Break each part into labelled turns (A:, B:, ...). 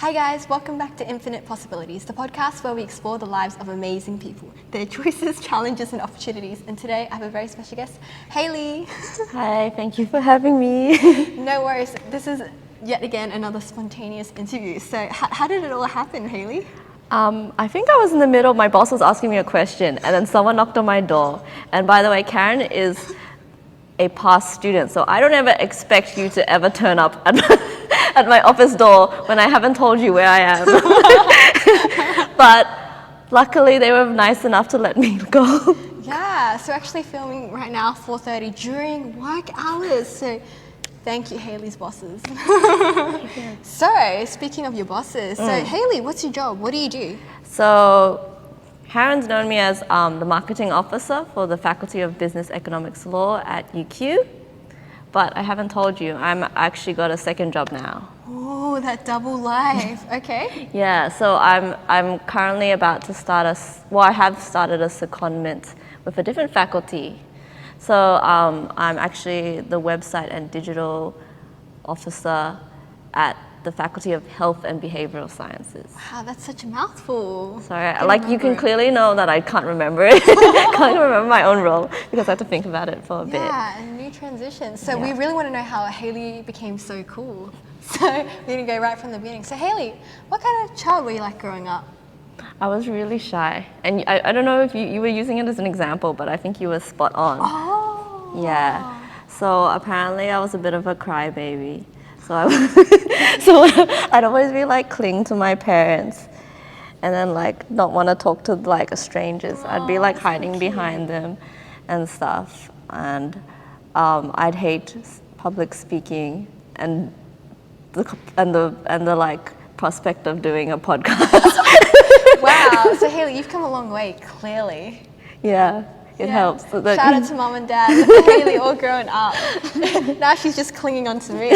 A: Hi guys, welcome back to Infinite Possibilities, the podcast where we explore the lives of amazing people, their choices, challenges and opportunities. And today I have a very special guest, Hayley.
B: Hi, thank you for having me.
A: No worries, this is yet again another spontaneous interview. So how did it all happen, Hayley?
B: I think I was in the middle, my boss was asking me a question and then someone knocked on my door. And by the way, Karen is a past student, so I don't ever expect you to ever turn up at my office door when I haven't told you where I am. But luckily they were nice enough to let me go.
A: Yeah, so actually filming right now, 4:30 during work hours. So thank you, Hayley's bosses. So speaking of your bosses, so Hayley, what's your job? What do you do?
B: So Karen's known me as the marketing officer for the Faculty of Business Economics Law at UQ. But I haven't told you, I'm actually got a second job now.
A: Oh, that double life. Okay.
B: Yeah, so I'm currently about to start I have started a secondment with a different faculty. So I'm actually the website and digital officer at the Faculty of Health and Behavioral Sciences.
A: Wow, that's such a mouthful.
B: Sorry, like you can clearly know that I can't remember it. Can't remember my own role because I have to think about it for a bit.
A: Yeah, a new transition. So we really want to know how Hayley became so cool. So we're going to go right from the beginning. So Hayley, what kind of child were you like growing up?
B: I was really shy. And I don't know if you were using it as an example, but I think you were spot on.
A: Oh.
B: Yeah. So apparently I was a bit of a crybaby. So I'd always be like cling to my parents and then like not want to talk to like strangers. I'd be like hiding behind them and stuff. And I'd hate public speaking and the like prospect of doing a podcast.
A: Wow. So Hayley, you've come a long way, clearly.
B: Yeah. It helps.
A: Shout out to mom and dad. Hayley all grown up. Now she's just clinging on to me.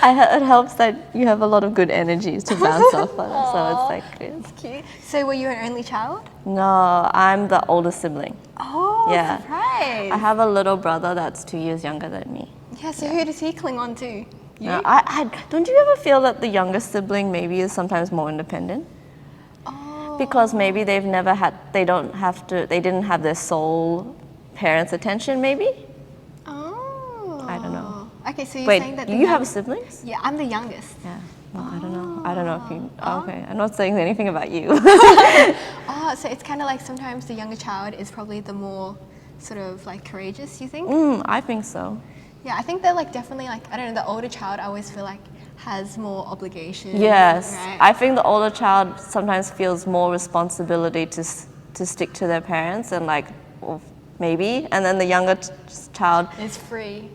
B: It helps that you have a lot of good energies to bounce off on. So it's like good.
A: That's cute. So were you an only child?
B: No, I'm the oldest sibling.
A: Oh,
B: Yeah.
A: surprise.
B: I have a little brother that's 2 years younger than me.
A: Yeah, so who does he cling on to? You?
B: No, don't you ever feel that the youngest sibling maybe is sometimes more independent? Because maybe they didn't have their sole parents' attention, maybe?
A: Oh.
B: I don't know.
A: Okay, so you're
B: Wait,
A: saying that
B: do you have siblings?
A: Yeah, I'm the youngest.
B: Yeah. Well, I don't know. I don't know if you... Okay, I'm not saying anything about you.
A: Oh, so it's kind of like sometimes the younger child is probably the more sort of like courageous, you think?
B: I think so.
A: Yeah, I think they're like definitely like, I don't know, the older child I always feel like has more obligations.
B: Yes,
A: right?
B: I think the older child sometimes feels more responsibility to stick to their parents and like, or maybe, and then the younger child
A: is free.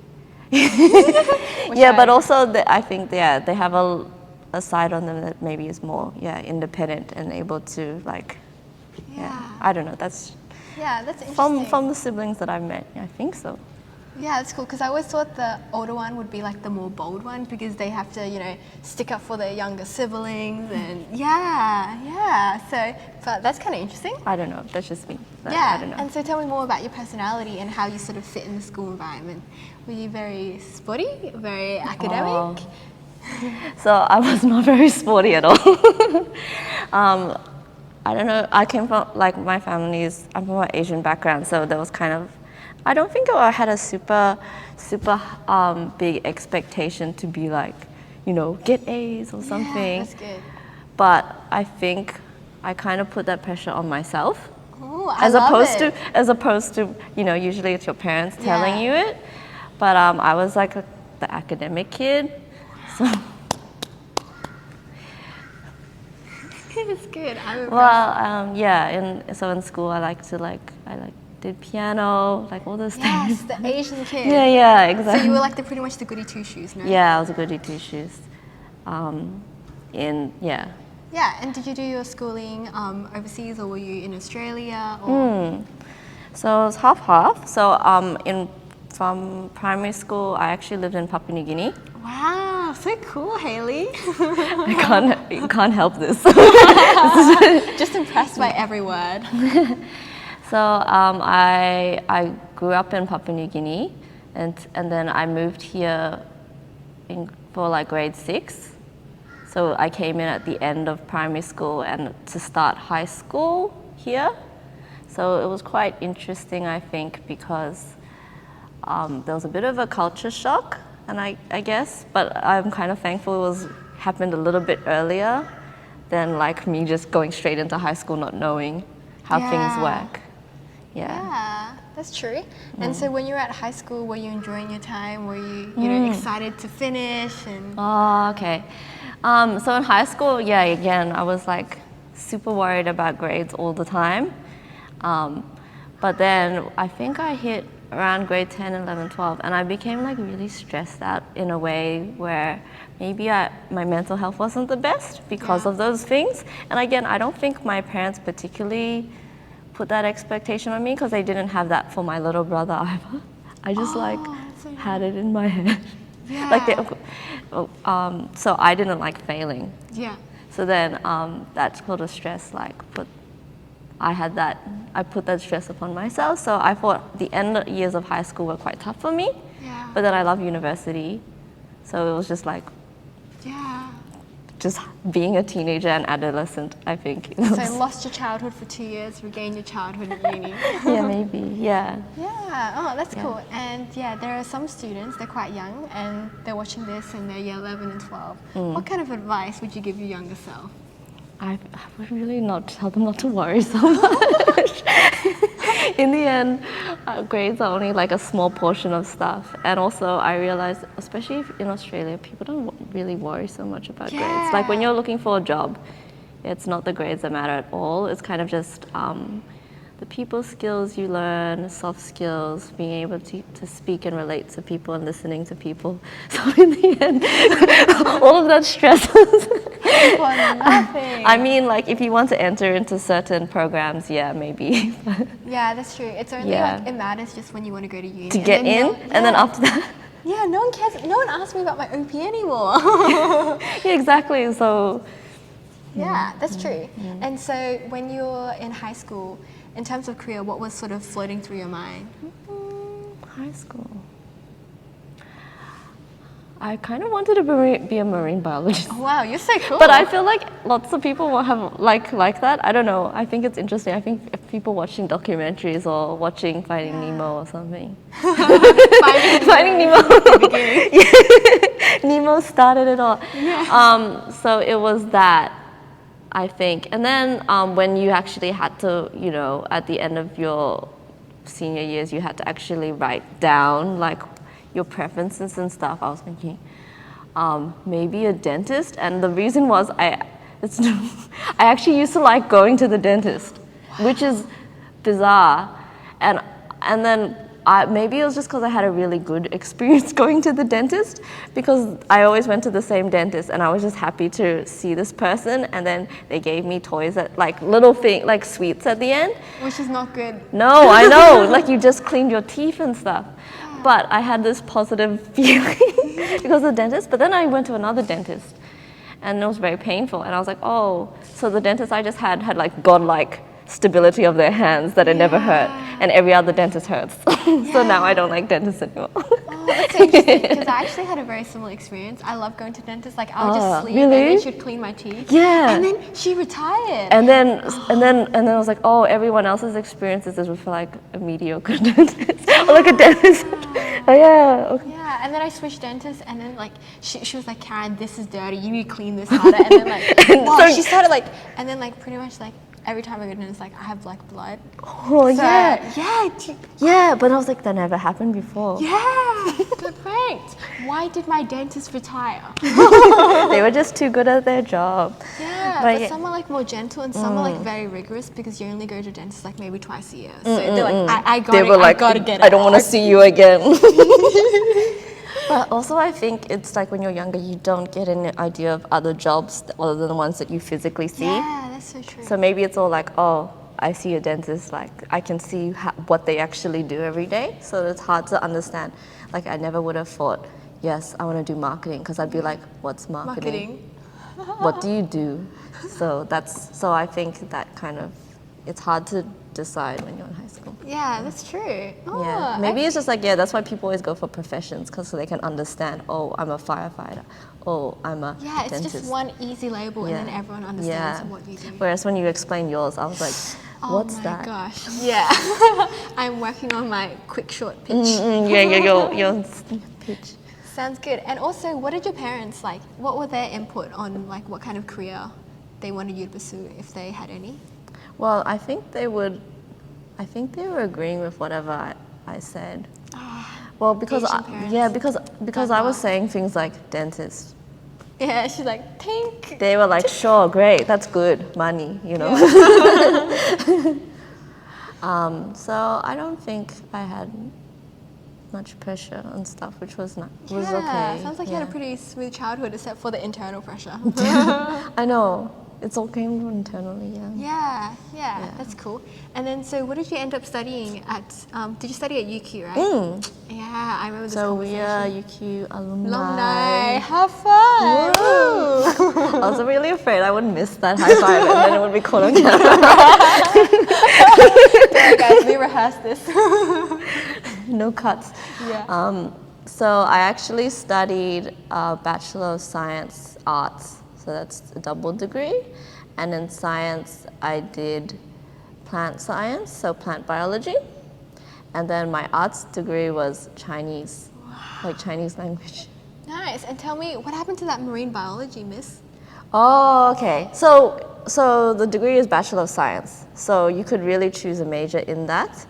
B: Yeah, but also I think they have a side on them that maybe is more independent and able to like I don't know. That's
A: interesting.
B: From the siblings that I've met. I think so.
A: Yeah, that's cool because I always thought the older one would be like the more bold one because they have to, stick up for their younger siblings and So, but that's kind of interesting.
B: I don't know. That's just me.
A: Yeah.
B: I don't know.
A: And so tell me more about your personality and how you sort of fit in the school environment. Were you very sporty, very academic?
B: So I was not very sporty at all. I don't know. I came from I'm from an Asian background, so there was kind of. I don't think I had a super big expectation to be like, get A's or something.
A: Yeah, that's good.
B: But I think I kind of put that pressure on myself.
A: Oh,
B: as opposed to, usually it's your parents telling you it. But I was like the academic kid. So
A: it's good. I'm impressed.
B: So in school I did piano, like all those things.
A: Yes, the Asian kid.
B: Yeah, exactly.
A: So you were like pretty much the goody two shoes, no?
B: Yeah, I was a goody two shoes.
A: Yeah, and did you do your schooling overseas or were you in Australia? Or?
B: So it was half. So from primary school, I actually lived in Papua New Guinea.
A: Wow, so cool, Hayley.
B: You can't help this.
A: Just impressed by every word.
B: So I grew up in Papua New Guinea, and then I moved here for like grade 6. So I came in at the end of primary school and to start high school here. So it was quite interesting, I think, because there was a bit of a culture shock, and I guess, but I'm kind of thankful it happened a little bit earlier than like me just going straight into high school not knowing how things work.
A: Yeah, that's true. And so when you were at high school, were you enjoying your time? Were you excited to finish? And
B: Oh, okay. So in high school, yeah, again, I was like super worried about grades all the time. But then I think I hit around grade 10, 11, 12, and I became like really stressed out in a way where maybe my mental health wasn't the best because of those things. And again, I don't think my parents particularly put that expectation on me because they didn't have that for my little brother either. I just had it in my head.
A: Yeah.
B: Like so I didn't like failing.
A: Yeah.
B: So then that sort of stress I put that stress upon myself. So I thought the end years of high school were quite tough for me.
A: Yeah.
B: But then I love university. So it was just like just being a teenager and adolescent, I think.
A: So lost your childhood for 2 years, regained your childhood at uni.
B: Yeah, maybe, yeah.
A: Yeah, oh, that's cool. And yeah, there are some students, they're quite young, and they're watching this and they're year 11 and 12. What kind of advice would you give your younger self?
B: I would really not tell them not to worry so much. In the end, grades are only like a small portion of stuff. And also I realized, especially in Australia, people don't really worry so much about grades. Like when you're looking for a job, it's not the grades that matter at all. It's kind of just the people skills you learn, soft skills, being able to speak and relate to people and listening to people. So in the end, all of that stress I mean, like, if you want to enter into certain programs, yeah, maybe.
A: Yeah, that's true. It's only like, it matters just when you want to go to uni.
B: To get in, and then after that.
A: Yeah, no one cares. No one asks me about my OP anymore.
B: Yeah, exactly. So.
A: Yeah, that's true. And so when you were in high school, in terms of career, what was sort of floating through your mind?
B: High school. I kind of wanted to be a marine biologist.
A: Oh, wow, you're so cool.
B: But I feel like lots of people will have like that. I don't know. I think it's interesting. I think if people watching documentaries or watching Finding Nemo or something. Finding Nemo. Nemo started it all. Yeah. So it was that, I think. And then when you actually had to, at the end of your senior years, you had to actually write down like your preferences and stuff. I was thinking maybe a dentist, and the reason was I actually used to like going to the dentist, which is bizarre, and then maybe it was just because I had a really good experience going to the dentist, because I always went to the same dentist and I was just happy to see this person, and then they gave me toys at like little thing like sweets at the end.
A: Which is not good.
B: No, I know, like you just cleaned your teeth and stuff. But I had this positive feeling because of the dentist, but then I went to another dentist and it was very painful, and I was like, oh, so the dentist I just had like godlike stability of their hands that it never hurt, and every other dentist hurts. So now I don't like dentists anymore.
A: Oh, that's so interesting, because I actually had a very similar experience. I love going to dentists. Like I would just sleep and then she'd clean my teeth. Yeah. And then she retired.
B: And then I was like, oh, everyone else's experiences is with like a mediocre dentist or like a dentist. Oh yeah. Okay.
A: Yeah, and then I switched dentists, and then like she was like, Karen, this is dirty. You need to clean this harder. And then like, wow, she started like, and then like pretty much like every time I go to dentist, like I have black blood.
B: Oh,
A: so,
B: yeah. Yeah, but I was like, that never happened before.
A: Yeah, perfect. Why did my dentist retire?
B: They were just too good at their job.
A: Yeah, but some are like more gentle, and some are like very rigorous, because you only go to dentist like maybe twice a year. So they're like, I gotta get it.
B: I don't want to see you again. But also I think it's like when you're younger, you don't get an idea of other jobs other than the ones that you physically see.
A: Yeah, that's so true.
B: So maybe it's all like, oh, I see a dentist, like I can see what they actually do every day. So it's hard to understand. Like I never would have thought, yes, I want to do marketing, because I'd be like, what's marketing? What do you do? So I think that kind of, it's hard to decide when you're in high school.
A: Yeah, that's true. Oh,
B: Yeah, maybe it's just like, yeah, that's why people always go for professions, because so they can understand, oh, I'm a firefighter, oh, I'm a
A: yeah, it's
B: dentist.
A: just one easy label and then everyone understands what you do.
B: Whereas when you explain yours, I was like, what's that?
A: Oh my gosh, yeah. I'm working on my quick short pitch.
B: Your pitch.
A: Sounds good. And also, what did your parents like? What were their input on like what kind of career they wanted you to pursue, if they had any?
B: Well, I think they were agreeing with whatever I said. Well, because because I was saying things like dentist.
A: Yeah, she's like, tink.
B: They were like, sure, great, that's good, money, you know. So I don't think I had much pressure and stuff, which was okay.
A: Sounds like you had a pretty smooth childhood, except for the internal pressure.
B: I know. It's all came internally,
A: Yeah, that's cool. And then, so what did you end up studying at, did you study at UQ, right? Yeah, I remember this conversation.
B: So we are UQ alumni.
A: Alumni, have fun!
B: I was really afraid I would miss that high five and then it would be caught on camera.
A: Sorry guys, we rehearsed this.
B: No cuts.
A: Yeah.
B: So I actually studied Bachelor of Science Arts. So that's a double degree. And in science, I did plant science, so plant biology. And then my arts degree was Chinese, like Chinese language.
A: Nice. And tell me, what happened to that marine biology, miss?
B: Oh, okay. So the degree is Bachelor of Science. So you could really choose a major in that.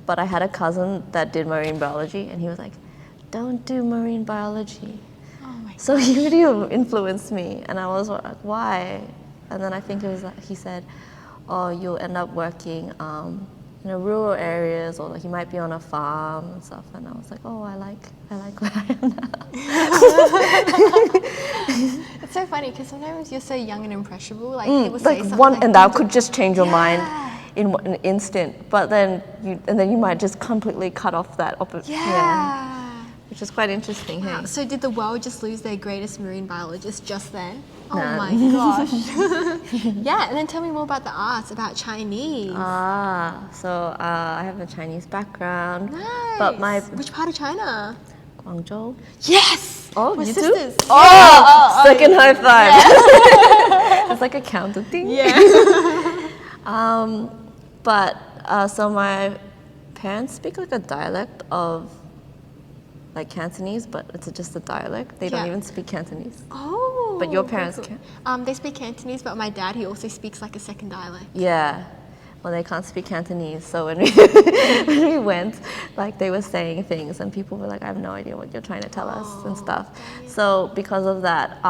B: But I had a cousin that did marine biology, and he was like, don't do marine biology. So he really influenced me, and I was like, why? And then I think it was like, he said, oh, you'll end up working in rural areas, or like you might be on a farm and stuff. And I was like, oh, I like where I am now.
A: It's so funny because sometimes you're so young and impressionable. Like people say
B: like
A: something
B: one,
A: like,
B: and that could just change your mind in an instant. But then you might just completely cut off that opportunity. Which is quite interesting.
A: Wow.
B: Hey?
A: So did the world just lose their greatest marine biologist just then? Oh
B: Nah.
A: my gosh. Yeah, and then tell me more about the arts, about Chinese.
B: So I have a Chinese background.
A: Nice.
B: But
A: Which part of China?
B: Guangzhou.
A: Yes!
B: Oh,
A: We're
B: you
A: sisters.
B: too? Oh, second high five. It's like a counter thing.
A: Yeah.
B: So my parents speak like a dialect of like Cantonese, but it's just a dialect. They don't even speak Cantonese.
A: Oh.
B: But your parents can?
A: They speak Cantonese, but my dad, he also speaks like a second dialect.
B: Yeah. Well, they can't speak Cantonese, so when we went, like they were saying things, and people were like, "I have no idea what you're trying to tell us," and stuff. So because of that,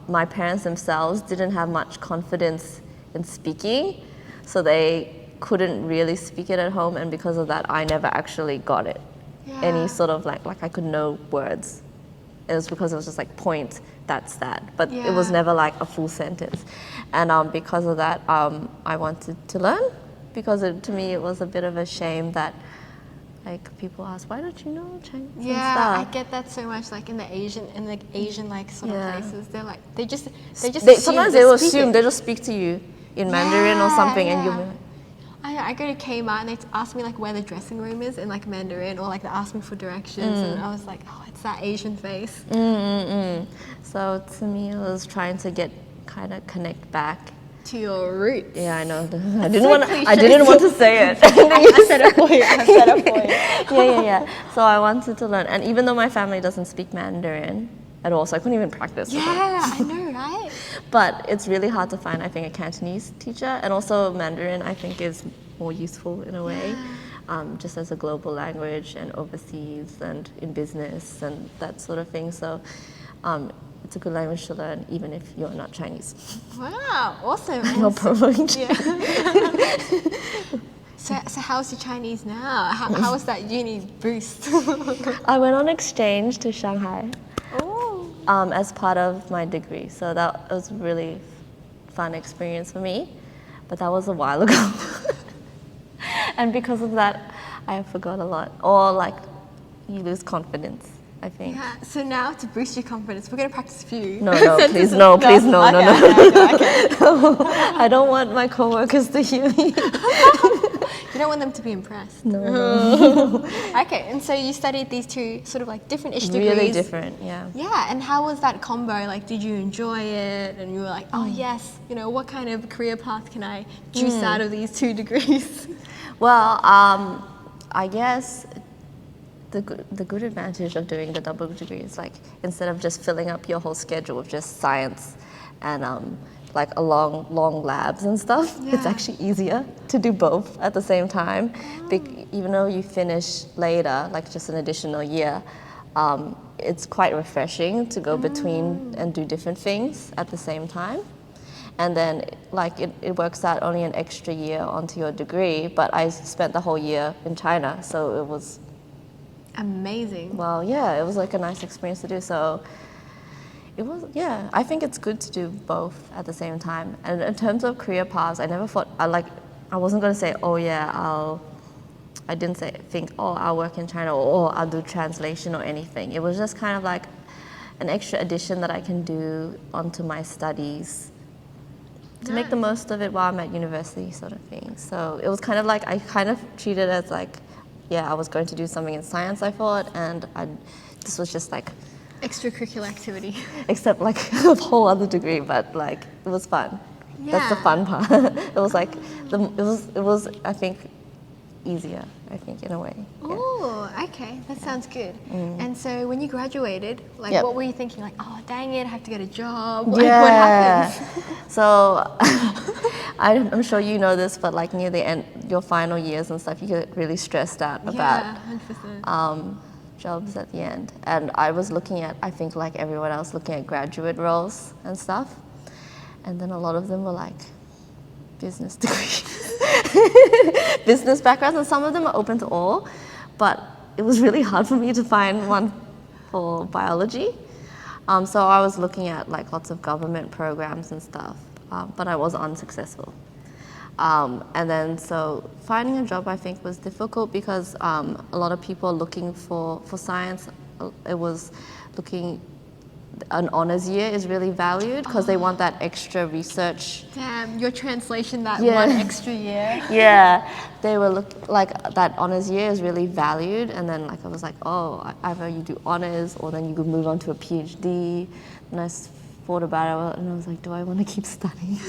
B: my parents themselves didn't have much confidence in speaking, so they couldn't really speak it at home, and because of that, I never actually got it. Any sort of like I could know words. It was because it was just like point, that's that. But it was never like a full sentence. And because of that, I wanted to learn, because to me it was a bit of a shame that like people ask, why don't you know Chinese and stuff?
A: I get that so much. Like in the Asian like sort of places, they're like they just
B: sometimes they will assume they just speak to you in Mandarin or something, and you'll be like,
A: I go to Kmart and they ask me like where the dressing room is in like Mandarin, or like they ask me for directions, and I was like, oh, it's that Asian face.
B: So to me, I was trying to kind of connect back
A: to your roots.
B: Yeah, I know. I didn't want to say it.
A: I said it for you.
B: Yeah. So I wanted to learn, and even though my family doesn't speak Mandarin at all, so I couldn't even practice.
A: I know, right?
B: But it's really hard to find, I think, a Cantonese teacher, and also Mandarin, I think, is more useful in a way, just as a global language and overseas and in business and that sort of thing. So it's a good language to learn, even if you're not Chinese.
A: Wow, awesome.
B: No problem.
A: So how's your Chinese now? How was that uni boost?
B: I went on exchange to Shanghai.
A: Oh.
B: As part of my degree. So that was a really fun experience for me. But that was a while ago. And because of that, I forgot a lot. Or like, you lose confidence, I think.
A: Yeah, so now to boost your confidence, we're going to practice a few.
B: No, please, no. Okay. I don't want my coworkers to hear me.
A: You don't want them to be impressed.
B: No.
A: Okay, and so you studied these two sort of like different-ish degrees.
B: Really different, yeah.
A: Yeah, and how was that combo? Like, did you enjoy it? And you were like, oh yes, you know, what kind of career path can I juice out of these 2 degrees?
B: Well, I guess the good advantage of doing the double degree is like instead of just filling up your whole schedule with just science and like a long labs and stuff, it's
A: Yeah.
B: actually easier to do both at the same time. Even though you finish later, like just an additional year, it's quite refreshing to go between and do different things at the same time. And then like it works out only an extra year onto your degree, but I spent the whole year in China, so it was,
A: Amazing.
B: well, yeah, it was like a nice experience to do. So it was, yeah, I think it's good to do both at the same time. And in terms of career paths, I never thought, I wasn't going to say, oh yeah, I didn't think, oh, I'll work in China or I'll do translation or anything. It was just kind of like an extra addition that I can do onto my studies to make the most of it while I'm at university, sort of thing. So it was kind of like, I kind of treated it as like, yeah, I was going to do something in science, I thought, and this was just like,
A: Extracurricular activity.
B: except like a whole other degree, but like, it was fun. That's the
A: Yeah.
B: fun part. It was like, it was, I think, easier, I think, in a way. Yeah.
A: Oh, okay, that sounds good. And so when you graduated, like
B: Yep.
A: what were you thinking? Like, oh, dang it, I have to get a job. Like,
B: Yeah.
A: what happened?
B: So I'm sure you know this, but like near the end, your final years and stuff, you get really stressed out about
A: Yeah, 100%.
B: jobs at the end. And I was looking at, I think like everyone else, looking at graduate roles and stuff. And then a lot of them were like business degrees, business backgrounds, and some of them are open to all. But it was really hard for me to find one for biology. So I was looking at like lots of government programs and stuff, but I was unsuccessful. And then so finding a job I think was difficult because a lot of people are looking for science. It was looking, an honors year is really valued because they want that extra research.
A: Damn, your translation that
B: Yeah.
A: 1 extra year.
B: Yeah, they were like that honors year is really valued, and then like I was like, oh, either you do honors or then you could move on to a PhD. And I thought about it, and I was like, do I want to keep studying,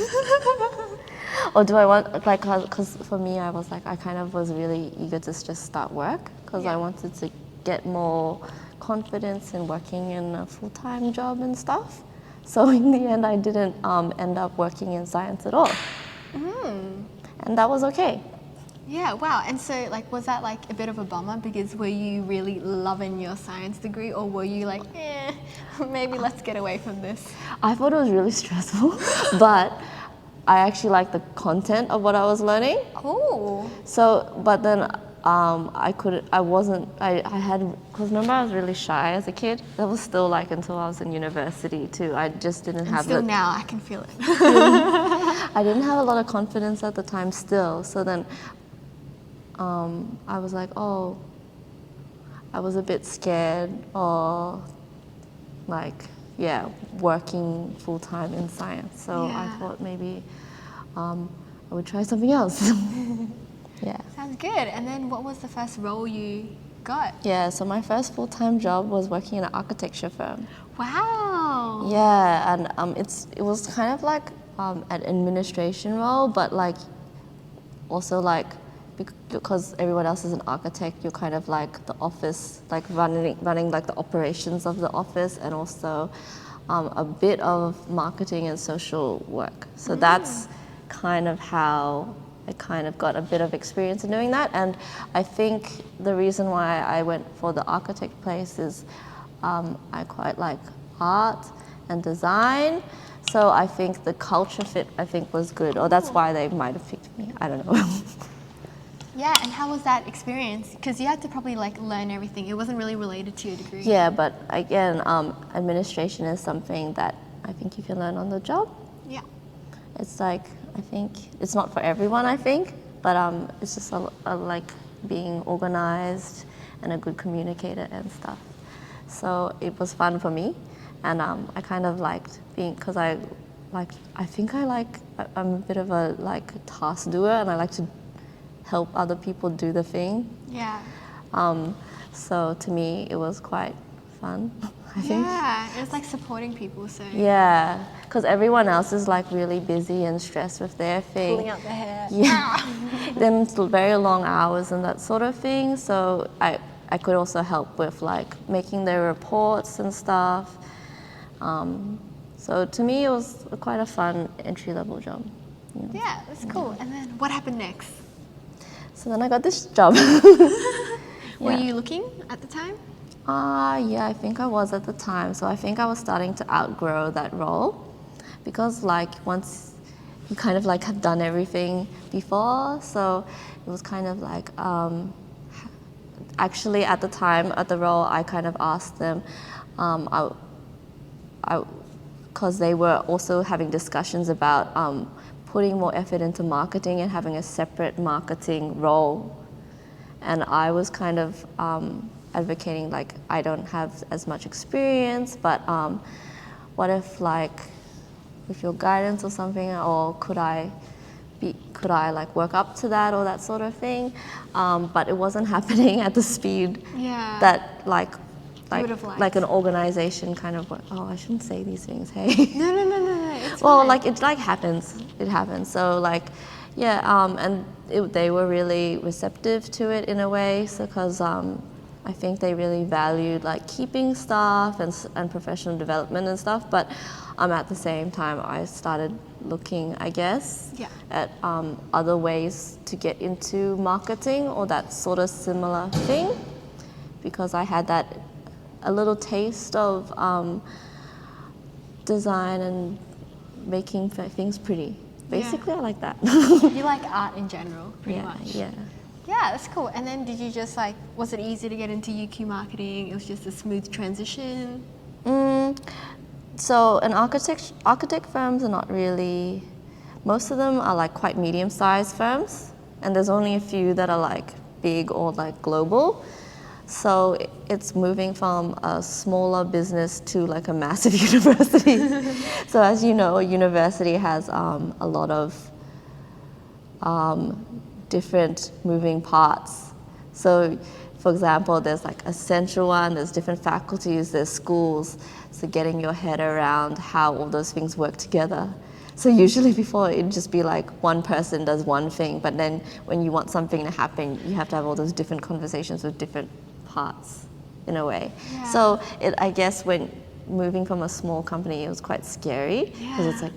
B: or do I want like because for me I was like I kind of was really eager to just start work because I wanted to get more confidence in working in a full-time job and stuff. So in the end, I didn't end up working in science at all. And that was okay.
A: Yeah, wow. And so, like, was that like a bit of a bummer because were you really loving your science degree, or were you like, maybe let's get away from this?
B: I thought it was really stressful, but I actually liked the content of what I was learning.
A: Oh.
B: So, but then because remember I was really shy as a kid. That was still like until I was in university too. I just didn't have
A: Still now, I can feel it.
B: I didn't have a lot of confidence at the time still. So then I was like, oh, I was a bit scared or like, yeah, working full time in science. So I
A: Yeah.
B: thought maybe I would try something else. Yeah.
A: Sounds good. And then what was the first role you got?
B: Yeah, so my first full-time job was working in an architecture firm.
A: Wow.
B: Yeah, and it was kind of like an administration role, but like also like because everyone else is an architect, you're kind of like the office, like running like the operations of the office, and also a bit of marketing and social work. So that's kind of how I kind of got a bit of experience in doing that. And I think the reason why I went for the architect place is I quite like art and design. So I think the culture fit, I think, was good. Or that's why they might have picked me. I don't know.
A: Yeah, and how was that experience? Because you had to probably like learn everything. It wasn't really related to your degree.
B: Yeah, but again, administration is something that I think you can learn on the job.
A: Yeah.
B: It's like, I think, it's not for everyone, I think, but it's just like being organized and a good communicator and stuff. So it was fun for me, and I kind of liked being, because I'm a bit of a like task doer, and I like to help other people do the thing.
A: Yeah.
B: So to me, it was quite fun, I think.
A: Yeah, it was like supporting people, so
B: Yeah, because everyone else is like really busy and stressed with their thing.
A: pulling out their hair.
B: Yeah, then it's very long hours and that sort of thing. So I could also help with like making their reports and stuff. So to me, it was quite a fun entry-level job.
A: Yeah, that's cool. And then what happened next?
B: So then I got this job.
A: Were
B: Yeah.
A: you looking at the time?
B: Yeah, I think I was at the time. So I think I was starting to outgrow that role because like once you kind of like have done everything before, so it was kind of like actually at the time at the role I kind of asked them, because they were also having discussions about putting more effort into marketing and having a separate marketing role. And I was kind of advocating like I don't have as much experience, but what if like with your guidance or something, or could I like work up to that or that sort of thing? But it wasn't happening at the speed
A: Yeah.
B: that like
A: would have liked.
B: like an organization kind of I shouldn't say these things, hey.
A: No. It's
B: Well,
A: fine.
B: like it like happens. It happens. So like, yeah, and they were really receptive to it in a way. So because I think they really valued like keeping staff and professional development and stuff. But at the same time, I started looking, I guess,
A: Yeah.
B: at other ways to get into marketing or that sort of similar thing, because I had that a little taste of design and making things pretty. Basically, I like that.
A: You like art in general, pretty much.
B: Yeah.
A: Yeah, that's cool. And then did you just like, was it easy to get into UQ marketing? It was just a smooth transition?
B: So, an architect firms are not really. Most of them are like quite medium-sized firms, and there's only a few that are like big or like global. So it's moving from a smaller business to like a massive university. So as you know, a university has a lot of different moving parts. So for example, there's like a central one, there's different faculties, there's schools. So getting your head around how all those things work together. So usually before it'd just be like one person does one thing, but then when you want something to happen, you have to have all those different conversations with different parts in a way.
A: Yeah.
B: So I guess when moving from a small company, it was quite scary because it's like,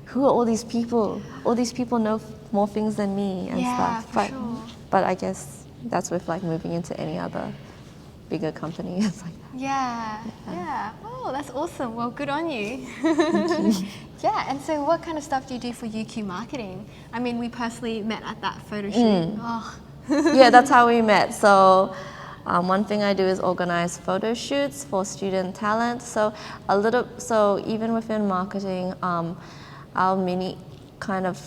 B: who are all these people? All these people know more things than me and stuff.
A: For sure.
B: But I guess that's with like moving into any other bigger company. It's like that.
A: Yeah. Oh, that's awesome. Well, good on you. Yeah, and so what kind of stuff do you do for UQ marketing? I mean, we personally met at that photo shoot. Oh.
B: Yeah, that's how we met. So one thing I do is organize photo shoots for student talent. So even within marketing, our mini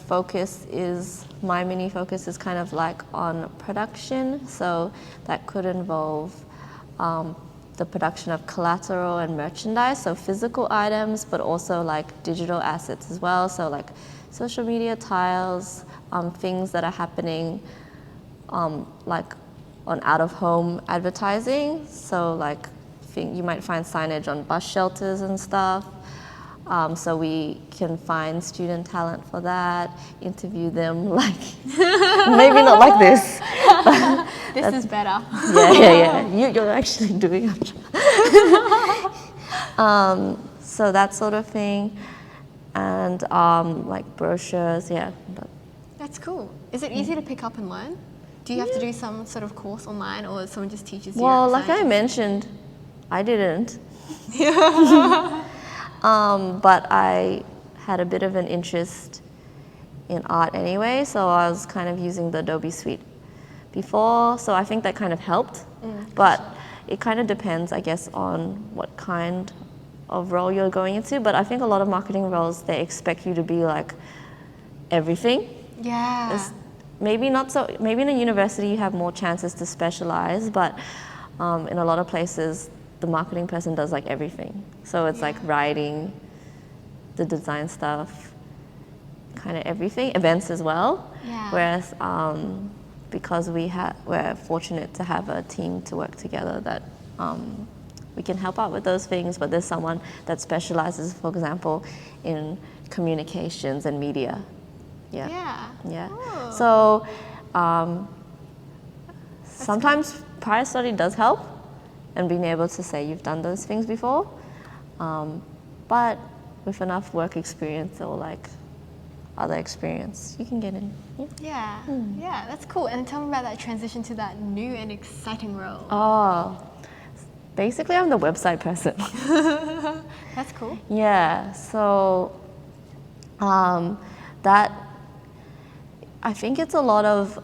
B: focus is kind of like on production. So that could involve the production of collateral and merchandise, so physical items, but also like digital assets as well. So like social media tiles, things that are happening like on out-of-home advertising. So like you might find signage on bus shelters and stuff. So we can find student talent for that, interview them like, maybe not like this.
A: This is better.
B: Yeah. You're actually doing a job. So that sort of thing, and like brochures, yeah.
A: That's cool. Is it easy to pick up and learn? Do you have to do some sort of course online, or someone just teaches you?
B: Well, like I mentioned, I didn't. But I had a bit of an interest in art anyway, so I was kind of using the Adobe Suite before, so I think that kind of helped. But it kind of depends, I guess, on what kind of role you're going into. But I think a lot of marketing roles, they expect you to be like everything.
A: Yeah.
B: Maybe not so. Maybe in a university you have more chances to specialize, but in a lot of places, the marketing person does like everything. So it's like writing, the design stuff, kind of everything, events as well.
A: Yeah.
B: Whereas because we're fortunate to have a team to work together that we can help out with those things, but there's someone that specializes, for example, in communications and media. Yeah.
A: Yeah. Oh.
B: So sometimes prior study does help, and being able to say you've done those things before, but with enough work experience or like other experience, you can get in.
A: Yeah. Yeah, that's cool. And tell me about that transition to that new and exciting role.
B: Oh, basically I'm the website person.
A: That's cool.
B: Yeah, so that, I think it's a lot of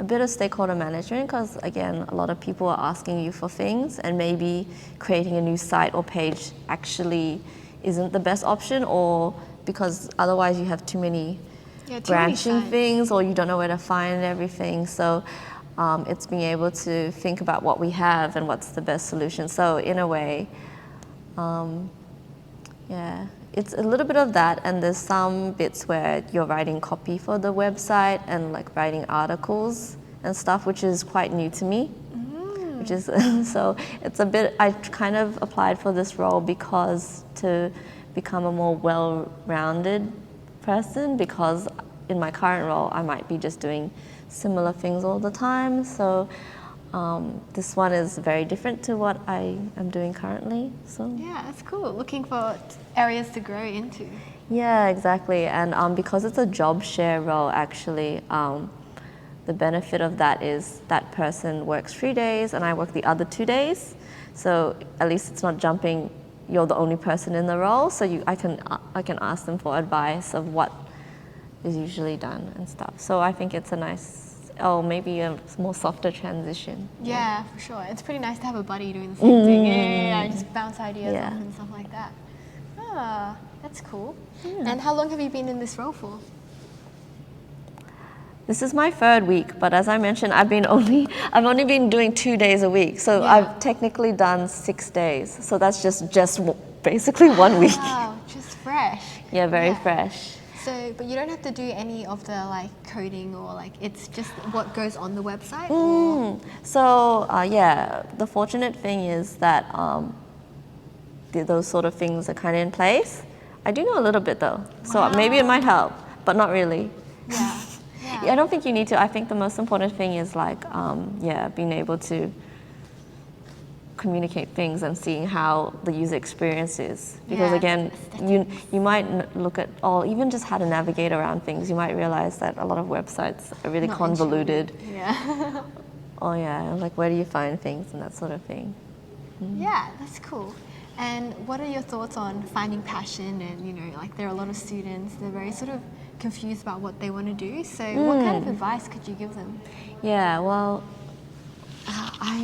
B: a bit of stakeholder management, because again, a lot of people are asking you for things, and maybe creating a new site or page actually isn't the best option, or because otherwise you have too many branching things, or you don't know where to find everything. So it's being able to think about what we have and what's the best solution. So in a way, yeah, it's a little bit of that, and there's some bits where you're writing copy for the website and like writing articles and stuff, which is quite new to me. Which is so it's a bit. I kind of applied for this role because to become a more well-rounded person, because in my current role I might be just doing similar things all the time. So this one is very different to what I am doing currently. So
A: yeah, that's cool. Looking for areas to grow into.
B: Yeah, exactly. And because it's a job share role, actually, the benefit of that is that person works 3 days and I work the other 2 days. So at least it's not jumping, you're the only person in the role. So I can ask them for advice of what is usually done and stuff. So I think it's a nice, maybe a more softer transition.
A: Yeah, for sure. It's pretty nice to have a buddy doing the same thing. Yeah, just bounce ideas off and stuff like that. Ah, that's cool. And how long have you been in this role for?
B: This is my 3rd week, but as I mentioned, I've only been doing 2 days a week. So I've technically done 6 days. So that's just basically 1 week.
A: Wow, just fresh.
B: Yeah, very fresh.
A: So, but you don't have to do any of the like coding, or like it's just what goes on the website?
B: So yeah, the fortunate thing is that those sort of things are kind of in place. I do know a little bit though, so maybe it might help, but not really.
A: Yeah.
B: I don't think you need to. I think the most important thing is like, being able to communicate things and seeing how the user experience is. Because again, you might look at even just how to navigate around things. You might realize that a lot of websites are really convoluted.
A: Yeah.
B: Like where do you find things and that sort of thing.
A: Yeah, that's cool. And what are your thoughts on finding passion? And like there are a lot of students, they're very sort of confused about what they want to do. So what kind of advice could you give them?
B: Yeah, well,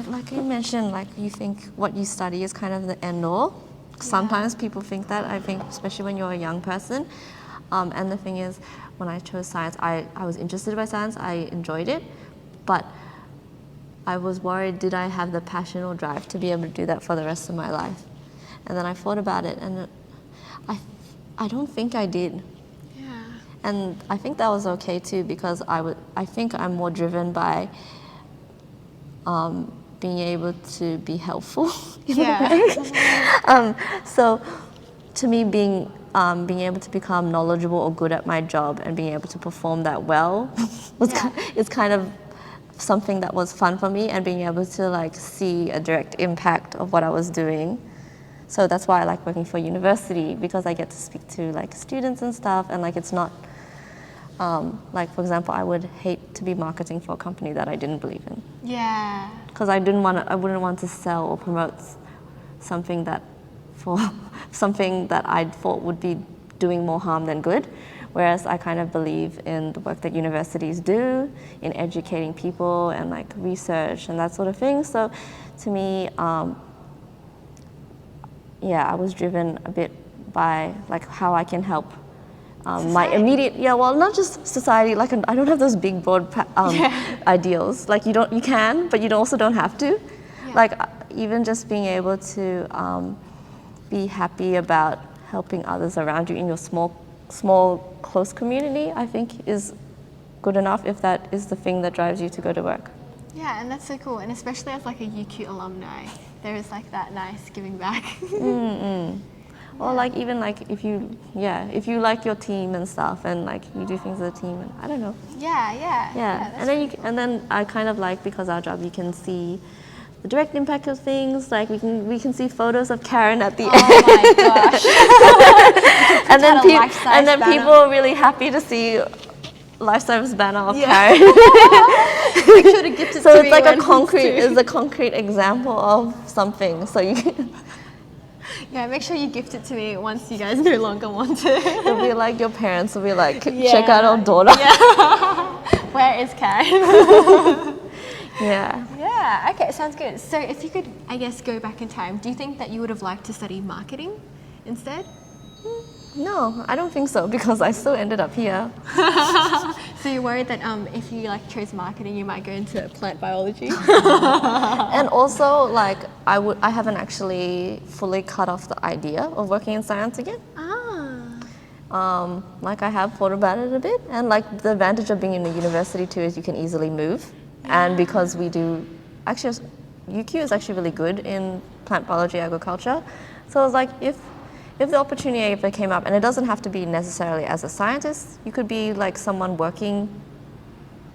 B: like you mentioned, like you think what you study is kind of the end all. Sometimes people think that, I think, especially when you're a young person. And the thing is, when I chose science, I was interested by science, I enjoyed it, but I was worried, did I have the passion or drive to be able to do that for the rest of my life? And then I thought about it, and I don't think I did.
A: Yeah.
B: And I think that was okay too, because I think I'm more driven by being able to be helpful. So to me, being able to become knowledgeable or good at my job and being able to perform that well is kind of something that was fun for me, and being able to like see a direct impact of what I was doing. So that's why I like working for university, because I get to speak to like students and stuff, and like it's not like, for example, I would hate to be marketing for a company that I didn't believe in.
A: Yeah.
B: Because I wouldn't want to sell or promote something that I thought would be doing more harm than good. Whereas I kind of believe in the work that universities do in educating people and like research and that sort of thing. So to me, I was driven a bit by like how I can help my immediate, not just society, like I don't have those big broad ideals. Like you can, but you also don't have to. Yeah. Like even just being able to be happy about helping others around you in your small, close community, I think is good enough if that is the thing that drives you to go to work.
A: Yeah, and that's so cool. And especially as like a UQ alumni, there is like that nice giving back.
B: Or like even like if you like your team and stuff and like you do things as a team and I don't know.
A: Yeah.
B: And then and then I kind of like, because our job you can see the direct impact of things, like we can see photos of Karen at the end.
A: Oh my gosh.
B: and then people are really happy to see Lifesize banner of Karen.
A: Make sure to gift it
B: So
A: to
B: it's
A: me
B: like
A: when
B: a concrete example of something. So you can
A: yeah, make sure you gift it to me once you guys no longer want it.
B: it'll be like your parents will be like, check out our daughter.
A: Where is Karen? Yeah, okay, sounds good. So if you could, I guess, go back in time, do you think that you would have liked to study marketing instead?
B: No, I don't think so, because I still ended up here.
A: So you're worried that if you like chose marketing, you might go into plant biology?
B: And also, like, I haven't actually fully cut off the idea of working in science again. Like, I have thought about it a bit, and like the advantage of being in a university too is you can easily move. And because we do, actually, UQ is actually really good in plant biology, agriculture. So I was like, if the opportunity ever came up, and it doesn't have to be necessarily as a scientist, you could be like someone working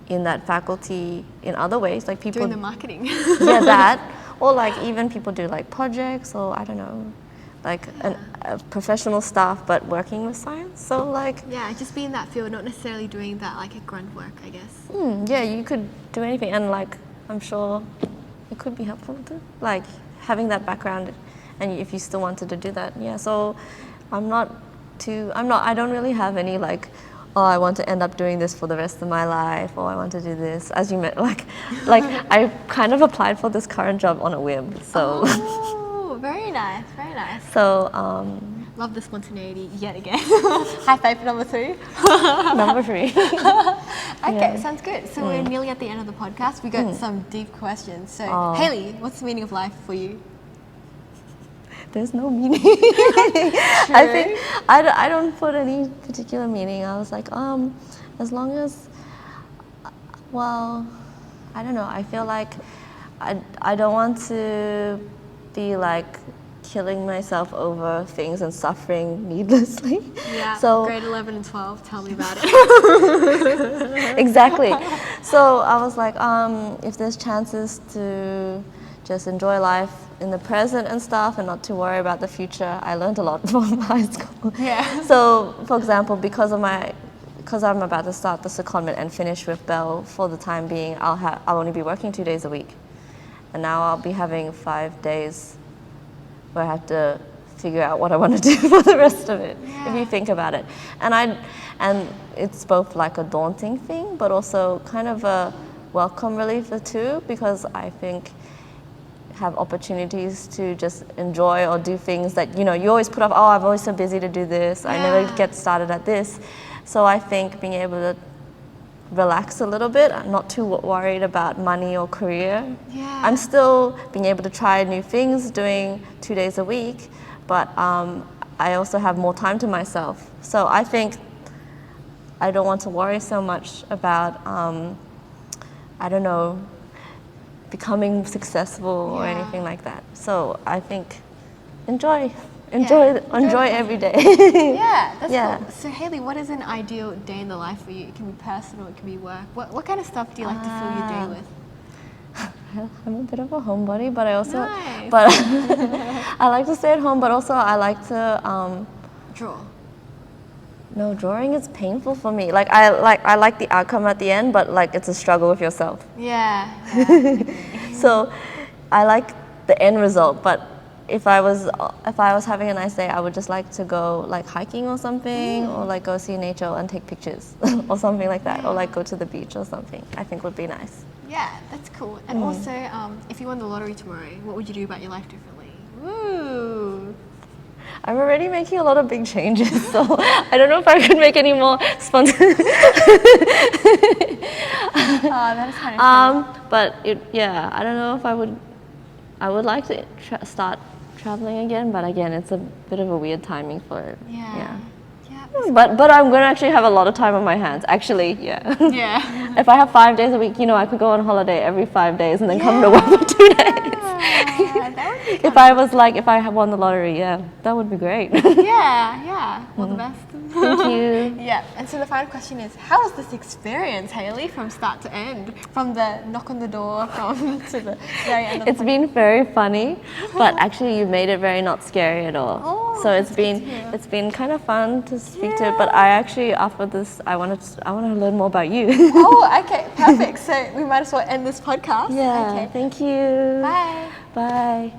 B: in that faculty in other ways, like people
A: doing the marketing.
B: that, or like even people do like projects, or I don't know, like professional staff, but working with science. So like
A: just be in that field, not necessarily doing that like a grunt work, I guess.
B: Yeah, you could do anything, and like I'm sure it could be helpful to like having that background. And if you still wanted to do that, so I don't really have any like, oh, I want to end up doing this for the rest of my life, or I want to do this. As you meant, like I kind of applied for this current job on a whim, so.
A: Oh, very nice.
B: So,
A: love the spontaneity yet again. High five for number 3.
B: Number 3.
A: Okay, sounds good. So we're nearly at the end of the podcast. We got some deep questions. So, Hayley, what's the meaning of life for you?
B: There's no meaning. I think I don't put any particular meaning. I was like, as long as, well, I don't know. I feel like I don't want to be like killing myself over things and suffering needlessly.
A: Yeah.
B: So
A: grade 11 and 12. Tell me about it.
B: Exactly. So I was like, if there's chances to just enjoy life in the present and stuff and not to worry about the future. I learned a lot from high school.
A: Yeah.
B: So, for example, because I'm about to start the secondment and finish with Bell for the time being, I'll only be working 2 days a week. And now I'll be having 5 days where I have to figure out what I want to do for the rest of it, if you think about it. And it's both like a daunting thing, but also kind of a welcome relief too, because I think have opportunities to just enjoy or do things that, you always put off, I'm always so busy to do this, I never get started at this. So I think being able to relax a little bit, not too worried about money or career. I'm still being able to try new things, doing 2 days a week, but I also have more time to myself. So I think I don't want to worry so much about, I don't know, becoming successful or anything like that. So I think enjoy every day.
A: That's cool. So Hayley, what is an ideal day in the life for you? It can be personal, it can be work. What kind of stuff do you like to fill your day with?
B: I'm a bit of a homebody, but I also,
A: Nice.
B: but I like to stay at home, but also I like to
A: Draw.
B: No, drawing is painful for me. Like I like the outcome at the end, but like it's a struggle with yourself. So I like the end result, but if I was having a nice day, I would just like to go like hiking or something, or like go see nature and take pictures or something like that, or like go to the beach or something. I think would be nice.
A: Yeah, that's cool. And also, if you won the lottery tomorrow, what would you do about your life differently? Woo!
B: I'm already making a lot of big changes, so I don't know if I could make any more spontaneous.
A: That is kind of
B: But I don't know if I would like to start traveling again, but again, it's a bit of a weird timing for it.
A: Yeah.
B: But I'm going to actually have a lot of time on my hands. Actually, yeah.
A: Yeah.
B: If I have 5 days a week, you know, I could go on holiday every 5 days and then come to work for 2 days.
A: Yeah, that would be
B: If I was like, if I had won the lottery, yeah, that would be great.
A: yeah. All the best.
B: Thank you.
A: Yeah, and so the final question is, how was this experience, Hayley, from start to end? From the knock on the door, from to the very end of the
B: It's been very funny, but actually you made it very not scary at all.
A: Oh,
B: So
A: that's good to hear.
B: it's been kind of fun to speak to. But I actually after this I want to learn more about you.
A: Oh, okay, perfect. So we might as well end this podcast.
B: Yeah.
A: Okay.
B: Thank you.
A: Bye.
B: Bye.